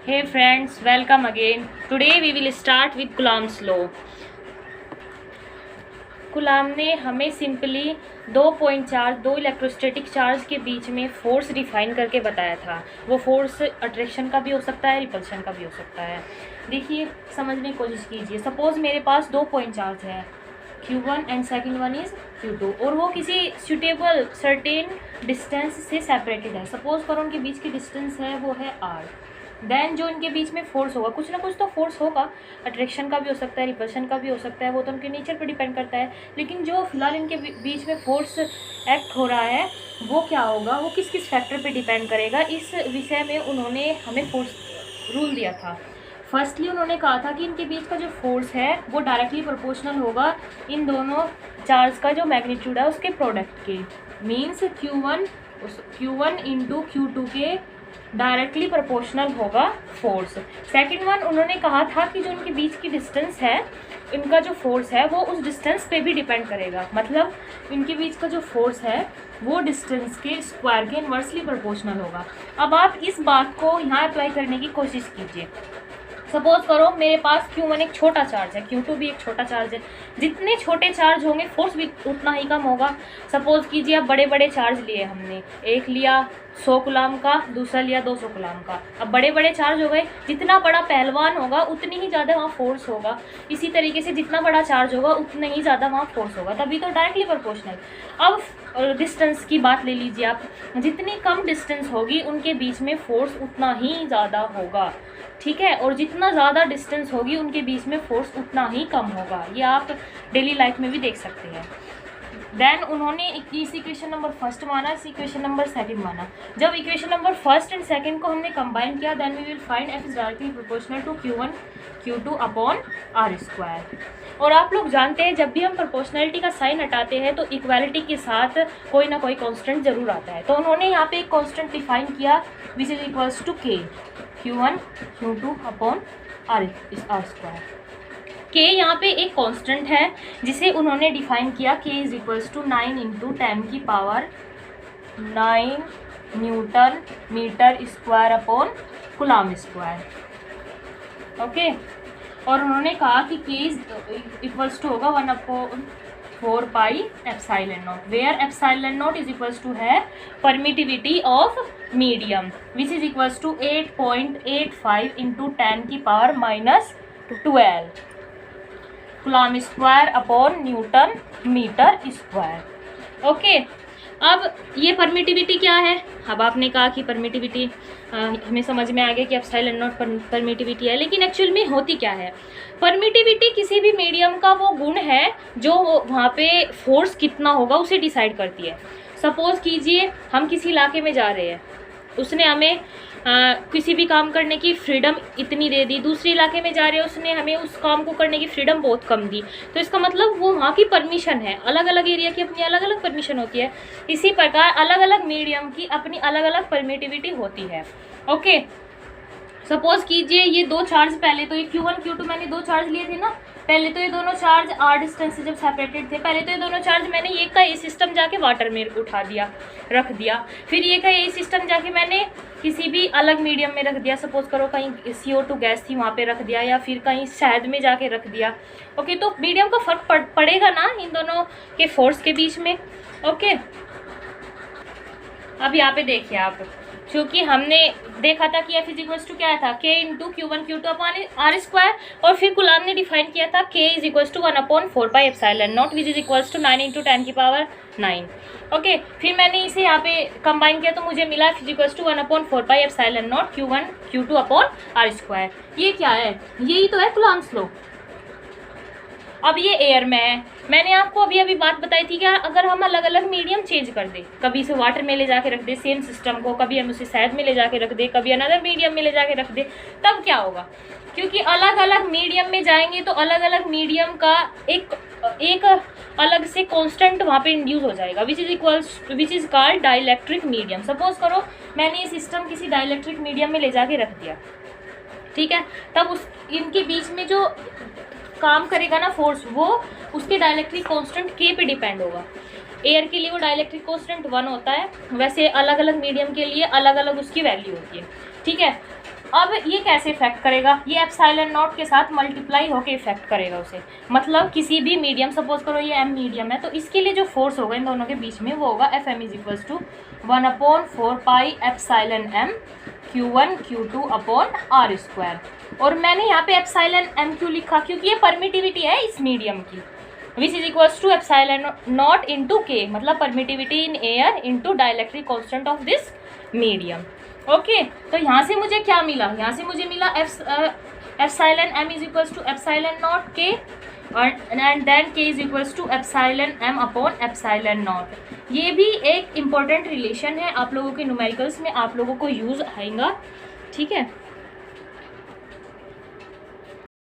Hey friends, welcome again. Today we will start with Coulomb's law. कुलाम ने हमें simply दो electrostatic charge के बीच में फोर्स डिफाइन करके बताया था। वो फोर्स अट्रैक्शन का भी हो सकता है, रिपल्शन का भी हो सकता है। देखिए, समझने की कोशिश कीजिए। सपोज मेरे पास 2 पॉइंट चार्ज है, Q1 and second one is Q2, और वो किसी सुटेबल सर्टेन डिस्टेंस से सेपरेटेड है। सपोज करो उनके बीच की डिस्टेंस है वो है R। देन जो इनके बीच में फोर्स होगा, कुछ ना कुछ तो फोर्स होगा, अट्रैक्शन का भी हो सकता है, रिपल्शन का भी हो सकता है, वो तो उनके नेचर पर डिपेंड करता है। लेकिन जो फिलहाल इनके बीच में फोर्स एक्ट हो रहा है वो क्या होगा, वो किस किस फैक्टर पे डिपेंड करेगा, इस विषय में उन्होंने हमें फोर्स रूल दिया था। फर्स्टली उन्होंने कहा था कि इनके बीच का जो फोर्स है वो डायरेक्टली प्रोपोर्शनल होगा इन दोनों चार्ज का जो मैग्नीट्यूड है उसके प्रोडक्ट के। मीन्स Q1 इंटू Q2 के डायरेक्टली प्रोपोर्शनल होगा फोर्स। सेकंड वन उन्होंने कहा था कि जो इनके बीच की डिस्टेंस है, इनका जो फोर्स है वो उस डिस्टेंस पे भी डिपेंड करेगा। मतलब इनके बीच का जो फोर्स है वो डिस्टेंस के स्क्वायर के इन्वर्सली प्रोपोर्शनल होगा। अब आप इस बात को यहाँ अप्लाई करने की कोशिश कीजिए। सपोज करो मेरे पास Q1 एक छोटा चार्ज है, Q2 भी एक छोटा चार्ज है। जितने छोटे चार्ज होंगे फोर्स भी उतना ही कम होगा। सपोज कीजिए अब बड़े बड़े चार्ज लिए हमने, एक लिया 100 कुलाम का, दूसरा लिया 200 कुलाम का। अब बड़े बड़े चार्ज हो गए, जितना बड़ा पहलवान होगा उतनी ही ज़्यादा वहाँ फोर्स होगा। इसी तरीके से जितना बड़ा चार्ज होगा उतना ही ज़्यादा वहाँ फोर्स होगा, तभी तो डायरेक्टली प्रोपोर्शनल। अब डिस्टेंस की बात ले लीजिए आप, जितनी कम डिस्टेंस होगी उनके बीच में फोर्स उतना ही ज़्यादा होगा, ठीक है। और जितना ज़्यादा डिस्टेंस होगी उनके बीच में फोर्स उतना ही कम होगा। ये आप डेली लाइफ में भी देख सकते हैं। देन उन्होंने इस इक्वेशन नंबर फर्स्ट माना, इस इक्वेशन नंबर सेकंड माना। जब equation number first and second को हमने कंबाइन किया, then we will find F is directly proportional to Q1 Q2 upon R square. और आप लोग जानते हैं जब भी हम प्रोपोर्शनलिटी का साइन हटाते हैं तो इक्वालिटी के साथ कोई ना कोई कांस्टेंट जरूर आता है। तो उन्होंने यहाँ पे एक कांस्टेंट डिफाइन किया which is equals to K Q1 Q2 upon R square. K यहाँ पे एक कांस्टेंट है जिसे उन्होंने डिफाइन किया, K is equals to 9 into 10 की power 9 newton metre square upon coulomb square. Okay, और उन्होंने कहा कि K इज इक्वल्स टू होगा 1/4 pi epsilon naught, where epsilon naught is equals to है permittivity of medium which is equals to 8.85 into 10 की power -12 coulomb square upon newton metre square. Okay, अब ये permittivity क्या है। अब आपने कहा कि परमिटिविटी हमें समझ में आ गया कि एप्सिलॉन नॉट परमिटिविटी है, लेकिन एक्चुअल में होती क्या है। परमिटिविटी किसी भी मीडियम का वो गुण है जो वहाँ पे फोर्स कितना होगा उसे डिसाइड करती है। सपोज कीजिए हम किसी इलाके में जा रहे हैं, उसने हमें किसी भी काम करने की फ्रीडम इतनी दे दी, दूसरे इलाके में जा रहे हैं उसने हमें उस काम को करने की फ्रीडम बहुत कम दी, तो इसका मतलब वो वहाँ की परमिशन है। अलग अलग एरिया की अपनी अलग अलग परमिशन होती है। इसी प्रकार अलग अलग मीडियम की अपनी अलग अलग परमिटिविटी होती है। ओके, सपोज कीजिए ये दो चार्ज, पहले तो ये Q1 Q2 मैंने दो चार्ज लिए थे ना, पहले तो ये दोनों चार्ज R डिस्टेंस से जब सेपरेटेड थे, पहले तो ये दोनों चार्ज मैंने ये का ये सिस्टम जाके वाटर में उठा दिया, रख दिया। फिर ये का ये सिस्टम जाके मैंने किसी भी अलग मीडियम में रख दिया। सपोज करो कहीं CO2 गैस थी वहाँ पे रख दिया, या फिर कहीं शहद में जाके रख दिया। ओके, तो मीडियम का फर्क पड़ेगा ना इन दोनों के फोर्स के बीच में। ओके, अब यहाँ पे देखिए आप, क्योंकि हमने देखा था कि F इज इक्वल्स टू क्या था, K into Q1 Q2 upon R square, और फिर कुलाम ने डिफाइन किया था K is equals to 1/4 pi epsilon not which is equals to 9 into 10 की पावर 9। ओके, फिर मैंने इसे यहाँ पे कंबाइन किया तो मुझे मिला F is equals to 1/4 pi epsilon not Q1 Q2 upon R square. ये क्या है, यही तो है कुलाम्स लॉ। अब ये एयर में है, मैंने आपको अभी बात बताई थी कि अगर हम अलग अलग मीडियम चेंज कर दें, कभी इसे वाटर में ले जाके रख दे सेम सिस्टम को, कभी हम उसे शहद में ले जाके रख दे, कभी अनदर मीडियम में ले जाके रख दे, तब क्या होगा। क्योंकि अलग अलग मीडियम में जाएंगे तो अलग अलग मीडियम का एक अलग से कांस्टेंट वहाँ पे इंड्यूस हो जाएगा which is called dielectric medium. Suppose करो मैंने ये सिस्टम किसी डाइलेक्ट्रिक मीडियम में ले जाके रख दिया, ठीक है, तब इनके बीच में जो काम करेगा ना फोर्स, वो उसके डाइलेक्ट्रिक कांस्टेंट K पे डिपेंड होगा। एयर के लिए वो डाइलेक्ट्रिक कांस्टेंट 1 होता है, वैसे अलग अलग मीडियम के लिए अलग अलग उसकी वैल्यू होती है, ठीक है। अब ये कैसे इफेक्ट करेगा, ये एप्सिलॉन नॉट के साथ मल्टीप्लाई होकर इफेक्ट करेगा उसे, मतलब किसी भी मीडियम, सपोज करो ये एम मीडियम है, तो इसके लिए जो फोर्स होगा इन दोनों के बीच में वो होगा F M is equals to 1/4 pi epsilon M Q1 Q2 upon R square. और मैंने यहाँ पे एप्सिलॉन एम क्यों लिखा, क्योंकि ये परमिटिविटी है इस मीडियम की, which is equals to epsilon not into K, मतलब permittivity in air into dielectric constant of this medium. Okay, तो यहाँ से मुझे क्या मिला, यहाँ से मुझे मिला epsilon M is equals to epsilon not K and then K is equals to epsilon M upon epsilon not. ये भी एक इम्पॉर्टेंट रिलेशन है, आप लोगों के न्यूमेरिकल्स में आप लोगों को यूज़ आएगा, ठीक है।